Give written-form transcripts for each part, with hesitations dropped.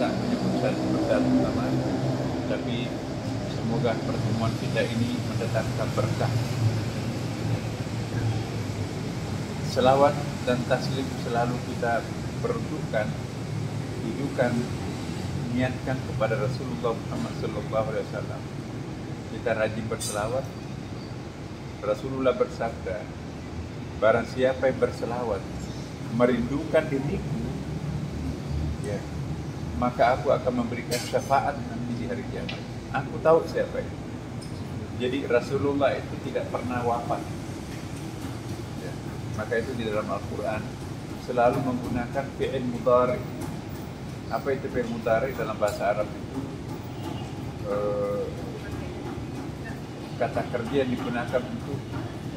tak menyebut satu persatu nama, tapi semoga pertemuan kita ini mendatangkan berkah. Selawat dan taslim selalu kita peruntukkan, hidupkan, niatkan kepada Rasulullah Muhammad SAW. Kita rajin berselawat. Rasulullah bersabda, barang siapa yang berselawat merindukan diriku, ya, maka aku akan memberikan syafaat nanti di hari kiamat. Aku tahu siapa itu. Jadi Rasulullah itu tidak pernah wafat. Ya, maka itu di dalam Al-Quran selalu menggunakan fi'il mudhari. Apa itu fi'il mudhari? Dalam bahasa Arab itu kata kerja yang digunakan untuk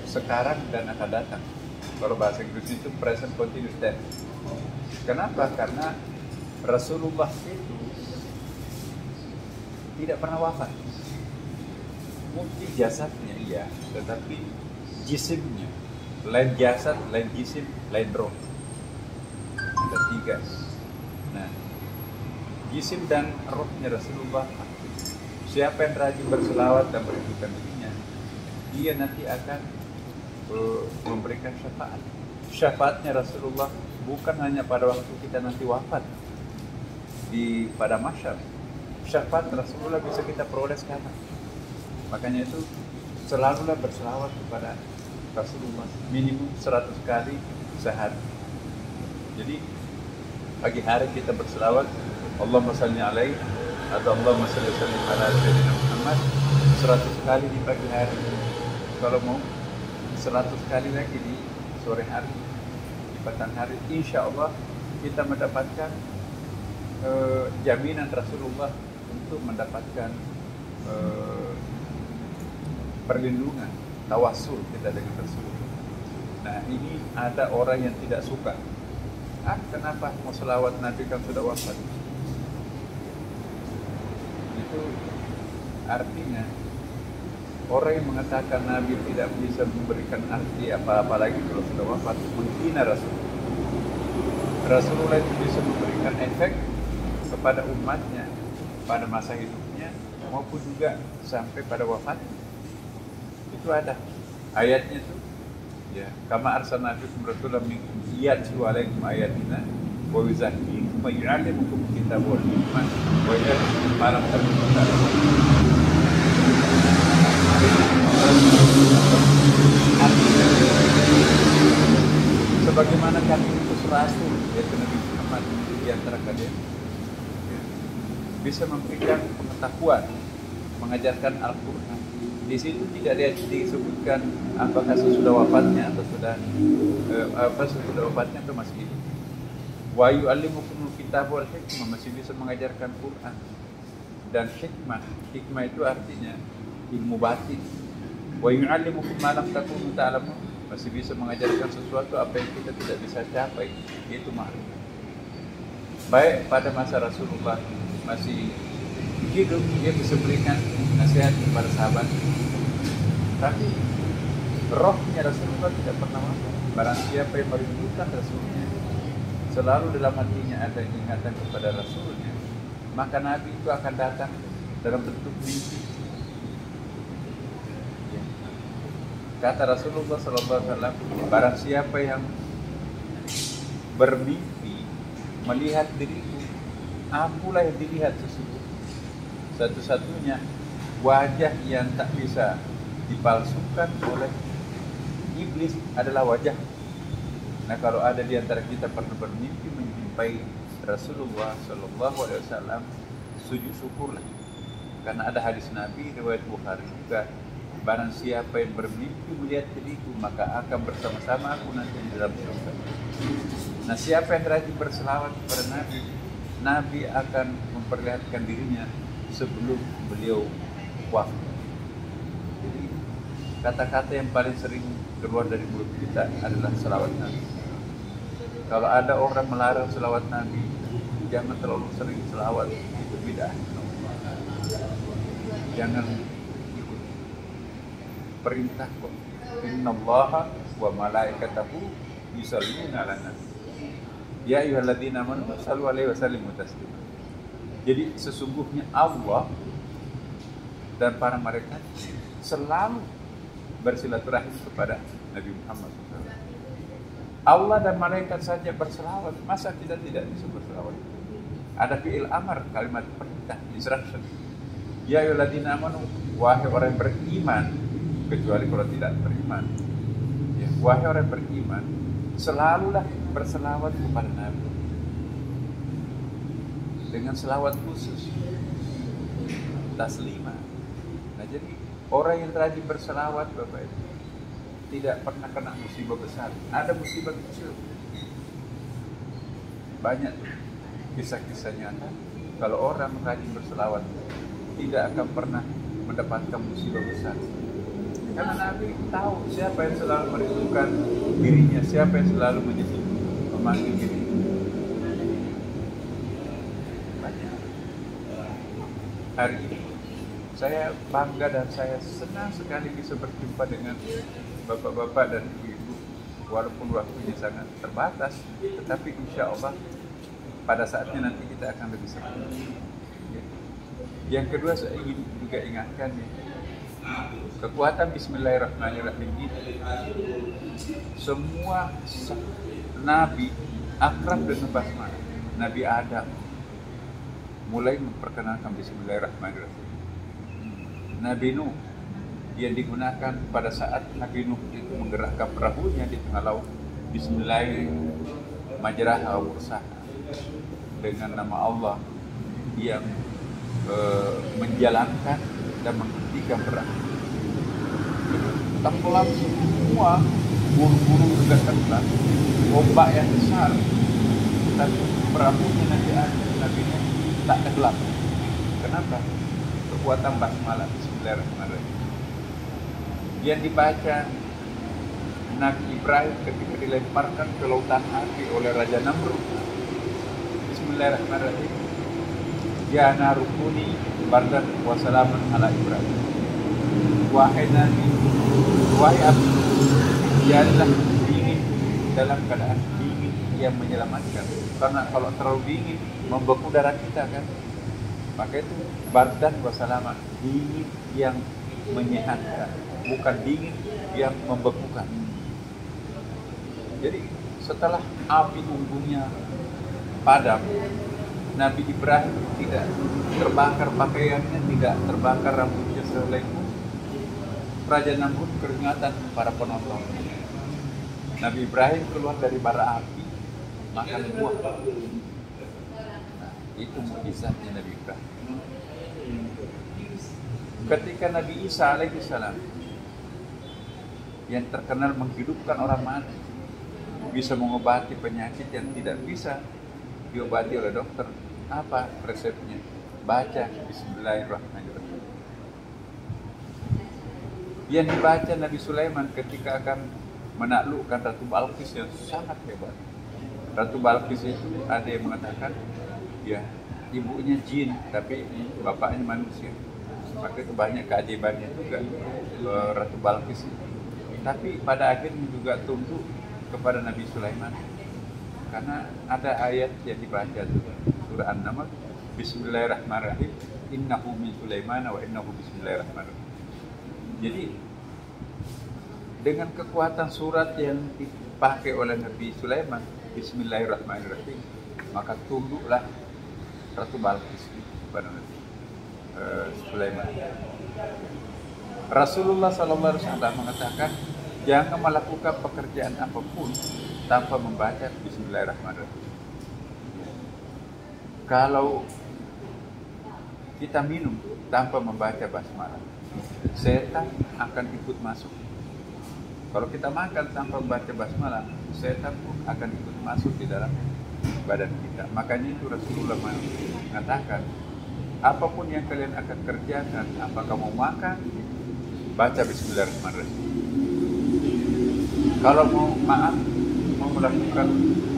sekarang dan akan datang. Kalau bahasa Inggris itu present continuous tense. Kenapa? Karena Rasulullah itu tidak pernah wafat. Mungkin jasadnya iya, tetapi jisimnya, lain jasad, lain jisim, lain roh. Ada tiga. Nah, jisim dan rohnya Rasulullah. Siapa yang rajin berselawat dan merindukan dirinya, dia nanti akan memberikan syafaat. Syafaatnya Rasulullah bukan hanya pada waktu kita nanti wafat pada mahsyar. Syafaat Rasulullah bisa kita peroleh sekarang. Makanya itu selalulah berselawat kepada Rasulullah minimum 100 kali sehari. Jadi pagi hari kita berselawat Allahumma salli alaihi atau Allahumma salli ala sayyidina Muhammad 100 kali di pagi hari. Kalau mau 100 kali lagi di sore hari, di petang hari, insya Allah kita mendapatkan jaminan Rasulullah untuk mendapatkan perlindungan, tawassul kita dengan Rasulullah. Nah, ini ada orang yang tidak suka. Kenapa mau selawat Nabi kan sudah wafat? Itu artinya orang yang mengatakan Nabi tidak bisa memberikan arti apa-apa lagi kalau sudah wafat, menghina Rasulullah. Rasulullah itu bisa memberikan efek kepada umatnya pada masa hidupnya maupun juga sampai pada wafatnya. Itu ada ayatnya tuh, ya, kama arsalnakum rasulan minkum yatlu alaikum ayatina wa yuzakkikum wa yu'allimukum kitab wal hikmah wa yu'allimukum ma lam takunu ta'lamun. Sebagaimana kami utus rasul, yaitu Nabi Muhammad di antara kalian, bisa memberikan pengetahuan, mengajarkan Al-Quran. Di situ tidak disebutkan apakah sesudah wafatnya atau sudah sesudah wafatnya atau masih hidup. Wa yu'allimukumul kitab wal hikmah, masih bisa mengajarkan Quran dan hikmah. Hikmah itu artinya ilmu batin. Wa yu'allimukum ma lam takunu ta'lamun, masih bisa mengajarkan sesuatu apa yang kita tidak bisa capai, itu makrifat. Baik pada masa Rasulullah masih hidup, dia bisa berikan nasihat kepada sahabat. Tapi rohnya Rasulullah tidak pernah wafat. Barang siapa yang merindukan Rasulnya, selalu dalam hatinya ada ingatan kepada Rasulnya, maka Nabi itu akan datang dalam bentuk mimpi. Kata Rasulullah SAW, barang siapa yang bermimpi melihat diriku, akulah yang dilihat sesungguhnya. Satu-satunya wajah yang tak bisa dipalsukan oleh iblis adalah wajah. Nah, kalau ada di antara kita pernah bermimpi menjumpai Rasulullah SAW, sujud syukurlah. Karena ada hadis Nabi riwayat Bukhari juga, barang siapa yang bermimpi melihat diriku, maka akan bersama-sama aku nanti di dalam surga. Nah, siapa yang rajin berselawat kepada Nabi, Nabi akan memperlihatkan dirinya sebelum beliau wafat. Jadi kata-kata yang paling sering keluar dari mulut kita adalah selawat Nabi. Kalau ada orang melarang selawat Nabi, jangan terlalu sering selawat, itu bid'ah. Jangan ikut perintah kok. Innallaha wa malaikatahu yusholluna 'alan nabi. Ya ayyuhalladzina amanu shallu 'alaihi wa sallimu taslima. Jadi sesungguhnya Allah dan para malaikat selalu bersilaturahim kepada Nabi Muhammad SAW. Allah dan malaikat saja berselawat, masa kita tidak bisa berselawat? Ada fi'il amar, kalimat perintah, instruction. Ya ayyuhalladzina amanu, wahai orang yang beriman, kecuali kalau tidak beriman. Ya, wahai orang yang beriman, selalulah berselawat kepada Nabi dengan selawat khusus, taslimah. Nah, jadi orang yang rajin berselawat, Bapak Ibu, tidak pernah kena musibah besar. Ada musibah kecil, banyak tuh kisah-kisah nyata. Kalau orang rajin berselawat, tidak akan pernah mendapatkan musibah besar. Karena Nabi tahu siapa yang selalu merindukan dirinya, siapa yang selalu memanggil dirinya. Banyak. Hari ini saya bangga dan saya senang sekali bisa berjumpa dengan bapak-bapak dan ibu-ibu, walaupun waktunya sangat terbatas, tetapi insya Allah pada saatnya nanti kita akan lebih senang. Yang kedua, saya ingin juga ingatkan ya, kekuatan Bismillahirrahmanirrahim ini, semua Nabi akrab dengan basmalah. Nabi Adam mulai memperkenalkan Bismillahirrahmanirrahim. Nabi Nuh yang digunakan pada saat Nabi Nuh itu menggerakkan perahunya di tengah laut, Bismillahirrahmanirrahim, majraha wa mursaha, dengan nama Allah yang menjalankan dan menghentikan perahu. Tenggelam semua, burung-burung juga tenggelam, ombak yang besar, tapi perahunya Nabi Nuh tak tenggelam. Kenapa? Kekuatan basmalah, Bismillahirrahmanirrahim, yang dibaca Nabi Ibrahim ketika dilemparkan ke lautan api oleh Raja Namrud. Bismillahirrahmanirrahim, ya narukuni bardan wa salaman ala Ibrahim. Wahai Nabi, wahai api, jadilah dingin dalam keadaan dingin yang menyelamatkan. Karena kalau terlalu dingin membeku darah kita kan. Maka itu bardan wa salaman, dingin yang menyehatkan, bukan dingin yang membekukan. Jadi setelah api unggunnya padam, Nabi Ibrahim tidak terbakar pakaiannya, tidak terbakar rambutnya selengkung. Raja Namrud keringatan para penonton. Nabi Ibrahim keluar dari bara api, makan buah. Nah, itu mukjizatnya Nabi Ibrahim. Ketika Nabi Isa alaihissalam yang terkenal menghidupkan orang mati, bisa mengobati penyakit yang tidak bisa diobati oleh dokter, apa resepnya? Baca Bismillahirrahmanirrahim. Yang dibaca Nabi Sulaiman ketika akan menaklukkan Ratu Balqis yang sangat hebat. Ratu Balqis itu ada yang mengatakan, ya ibunya jin tapi bapaknya manusia. Maka itu banyak keajaibannya juga Ratu Balqis. Tapi pada akhirnya juga tunduk kepada Nabi Sulaiman. Karena ada ayat yang dibaca itu, surah An-Naml, Bismillahirrahmanirrahim, innahu min Sulaiman wa innahu bismillahirrahmanirrahim. Jadi dengan kekuatan surat yang dipakai oleh Nabi Sulaiman, Bismillahirrahmanirrahim, maka tunduklah Ratu Balqis kepada Nabi Sulaiman. Rasulullah SAW mengatakan, jangan melakukan pekerjaan apapun tanpa membaca Bismillahirrahmanirrahim. Kalau kita minum tanpa membaca basmalah, setan akan ikut masuk. Kalau kita makan tanpa membaca basmalah, setan pun akan ikut masuk di dalam badan kita. Makanya itu Rasulullah mengatakan, apapun yang kalian akan kerjakan, apakah mau makan, baca Bismillahirrahmanirrahim. Kalau mau melakukan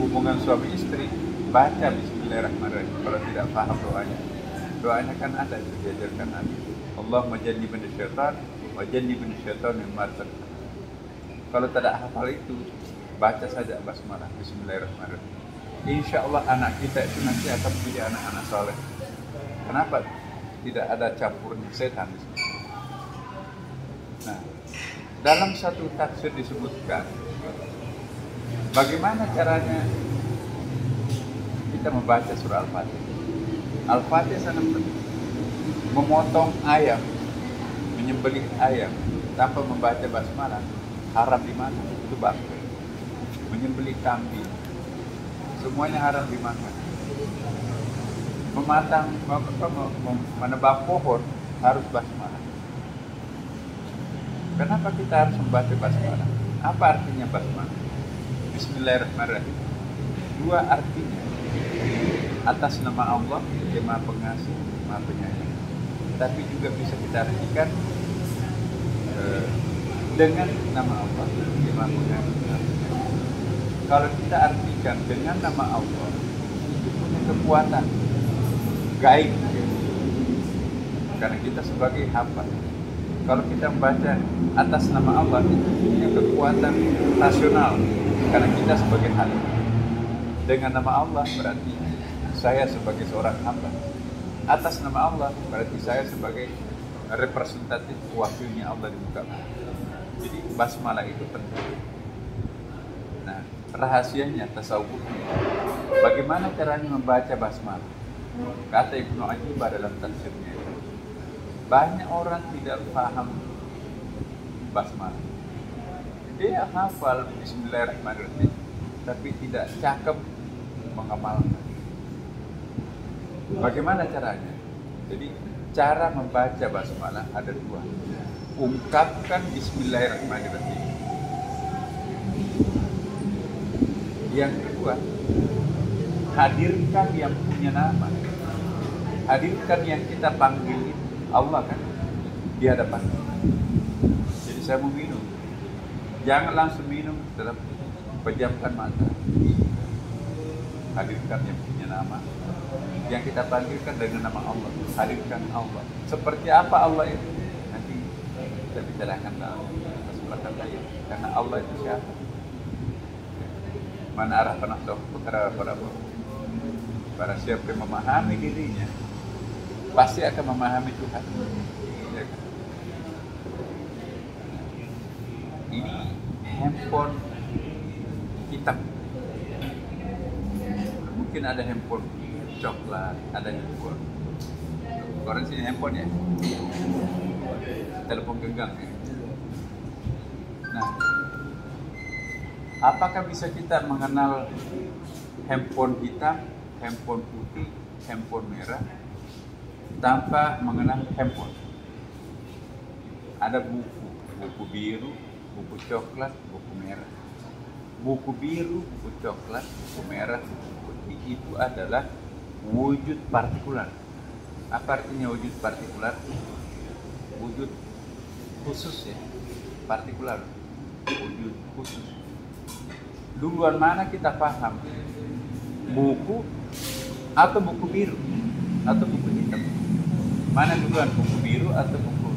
hubungan suami istri, baca Bismillahirrahmanirrahim. Kalau tidak paham doanya kan ada itu diajarkan Nabi. Allahumma jannibna syaitan wa jannibna syaitan mimma razaqtana. Kalau tidak hafal itu, baca saja basmalah Bismillahirrahmanirrahim. Insya Allah anak kita itu nanti akan menjadi anak-anak soleh. Kenapa tidak ada campurnya setan di situ? Nah, dalam satu tafsir disebutkan bagaimana caranya kita membaca surah Al-Fatihah. Al-Fatihah sangat penting. Memotong ayam, menyembelih ayam tanpa membaca basmalah haram di mana? Itu batil. Menyembelih kambing, semuanya haram dimakan. Menebang pohon harus basmalah. Kenapa kita harus membaca basmalah? Apa artinya basmalah? Bismillahirrahmanirrahim. Dua artinya. Atas nama Allah yang Maha Pengasih, Maha Penyayang. Tapi juga bisa kita artikan dengan nama Allah yang Maha Pengasih, Maha Penyayang. Kalau kita artikan dengan nama Allah, itu punya kekuatan gaib. Karena kita sebagai hamba. Kalau kita membaca atas nama Allah, itu punya kekuatan nasional. Karena kita sebagai hamba. Dengan nama Allah berarti saya sebagai seorang hamba. Atas nama Allah berarti saya sebagai representatif wakilnya Allah di muka bumi. Jadi basmalah itu penting. Nah, rahasianya, tasawufnya, bagaimana caranya membaca basmalah? Kata Ibnu Ajibah dalam tafsirnya, banyak orang tidak paham basmalah. Dia hafal Bismillahirrahmanirrahim, tapi tidak cakep mengamalkan. Bagaimana caranya? Jadi cara membaca basmalah ada dua. Ungkapkan Bismillahirrahmanirrahim. Yang kedua, hadirkan yang punya nama. Hadirkan yang kita panggil Allah kan di hadapan. Jadi saya mau minum, jangan langsung minum, tetap pejamkan mata. Hadirkan yang punya nama. Yang kita panggilkan dengan nama Allah. Hadirkan Allah. Seperti apa Allah itu? Nanti kita bicarakan dalam kesempatan lain. Karena Allah itu siapa? Man arah nafsahu faqad arafa. Para siapa yang memahami dirinya, pasti akan memahami Tuhan. Ya kan? Ini handphone hitam. Mungkin ada handphone coklat, ada handphone. Orang sini handphone ya, telepon genggam ya. Nah, apakah bisa kita mengenal handphone hitam, handphone putih, handphone merah tanpa mengenal handphone? Ada buku, buku biru, buku coklat, buku merah. Buku biru, buku coklat, buku merah, buku putih itu adalah wujud partikular. Apa artinya wujud partikular? Wujud khusus ya, partikular, wujud khusus. Duluan mana kita paham? Buku atau buku biru atau buku hitam? Mana duluan, buku biru atau buku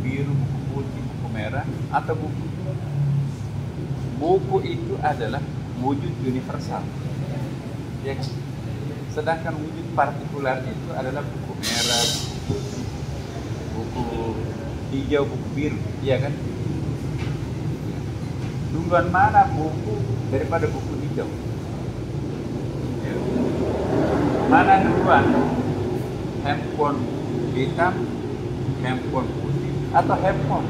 biru, buku putih, buku merah atau buku? Buku itu adalah wujud universal. Ya kan? Sedangkan wujud partikular itu adalah buku merah, buku hijau, buku biru, iya kan? Duluan mana buku daripada buku hijau? Ya. Mana duluan? Handphone hitam, handphone putih, atau handphone?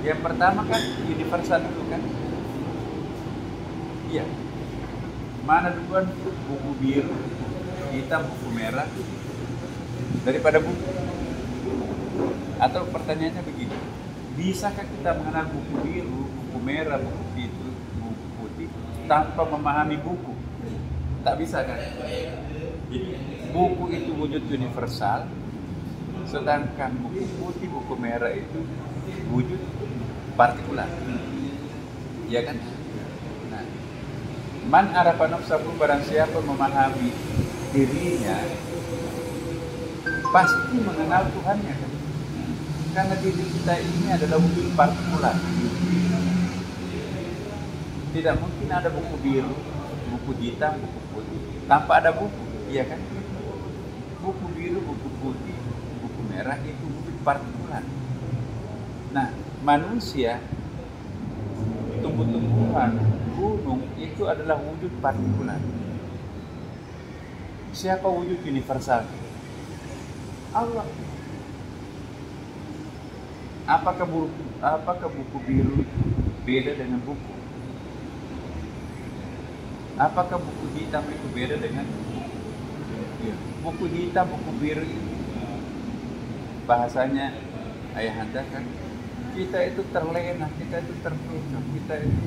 Yang pertama kan universal dulu kan? Iya. Mana duluan buku biru, hitam, buku merah daripada buku? Atau pertanyaannya begini, bisakah kita mengenal buku biru, buku merah, buku itu, buku putih tanpa memahami buku? Tak bisa kan? Jadi buku itu wujud universal, sedangkan buku putih, buku merah itu wujud partikular. Ya kan? Man arafa nafsahu, barang siapa memahami dirinya pasti mengenal Tuhannya kan? Karena diri kita ini adalah wujud partikular. Tidak mungkin ada buku biru, buku hitam, buku putih tanpa ada buku. Iya kan? Buku biru, buku putih, buku merah itu wujud partikular. Nah, manusia, tumbuh-tumbuhan, gunung itu adalah wujud partikular. Siapa wujud universal? Allah. Apakah buku biru itu beda dengan buku? Apakah buku hitam itu beda dengan buku hitam, buku biru itu? Bahasanya ayahanda kan, kita itu terlena, kita itu terpecah, kita itu